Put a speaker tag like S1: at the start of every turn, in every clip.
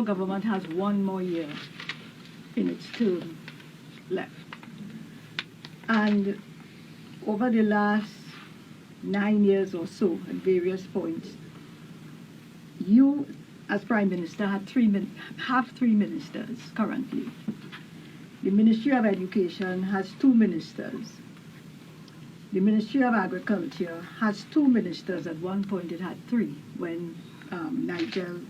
S1: our government has 1 more year in its term left. And over the last 9 years or so, at various points, you, as Prime Minister, have 3 ministers currently. The Ministry of Education has 2 ministers. The Ministry of Agriculture has 2 ministers. At one point it had 3 when Nigel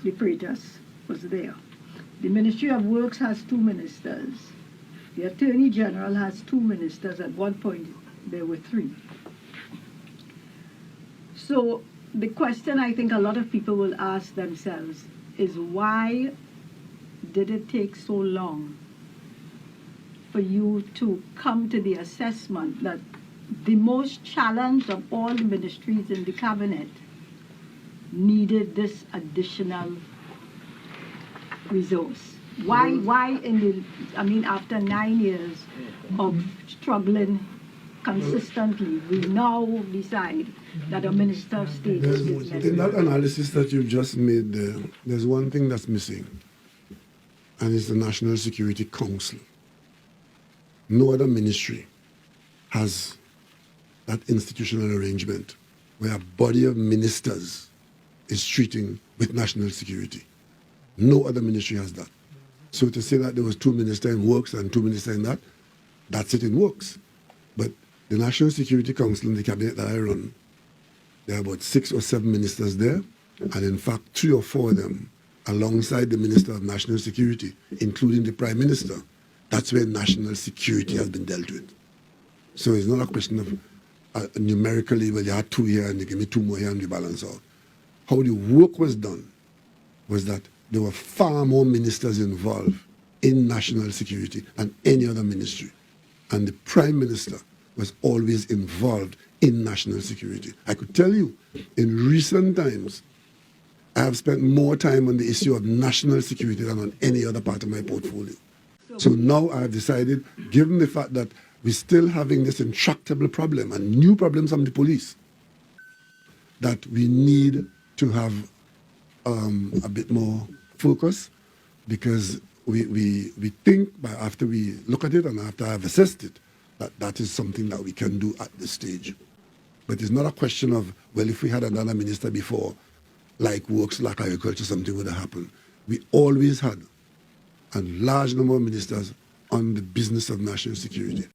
S1: de Freitas was there. The Ministry of Works has 2 ministers. The Attorney General has 2 ministers. At one point there were 3. So the question I think a lot of people will ask themselves is, why did it take so long for you to come to the assessment that the most challenged of all the ministries in the cabinet needed this additional resource? Why after 9 years of struggling consistently, we now decide that a Minister of State is necessary?
S2: In that analysis that you've just made there, there's one thing that's missing, and it's the National Security Council. No other ministry has that institutional arrangement where a body of ministers is treating with national security. No other ministry has that. So to say that there was 2 ministers in works and 2 ministers in that, that's it in works. But the National Security Council in the cabinet that I run, there are about 6 or 7 ministers there, and in fact 3 or 4 of them alongside the Minister of National Security, including the Prime Minister. That's where national security has been dealt with. So it's not a question of numerically, well, you had 2 here and you give me 2 more here and you balance out. How the work was done was that there were far more ministers involved in national security than any other ministry. And the Prime Minister was always involved in national security. I could tell you, in recent times, I have spent more time on the issue of national security than on any other part of my portfolio. So now I have decided, given the fact that we're still having this intractable problem and new problems from the police, that we need to have a bit more focus, because we think after we look at it and after I've assessed it, that is something that we can do at this stage. But it's not a question of, well, if we had another minister before, like works, like agriculture, something would have happened. We always had a large number of ministers on the business of national security.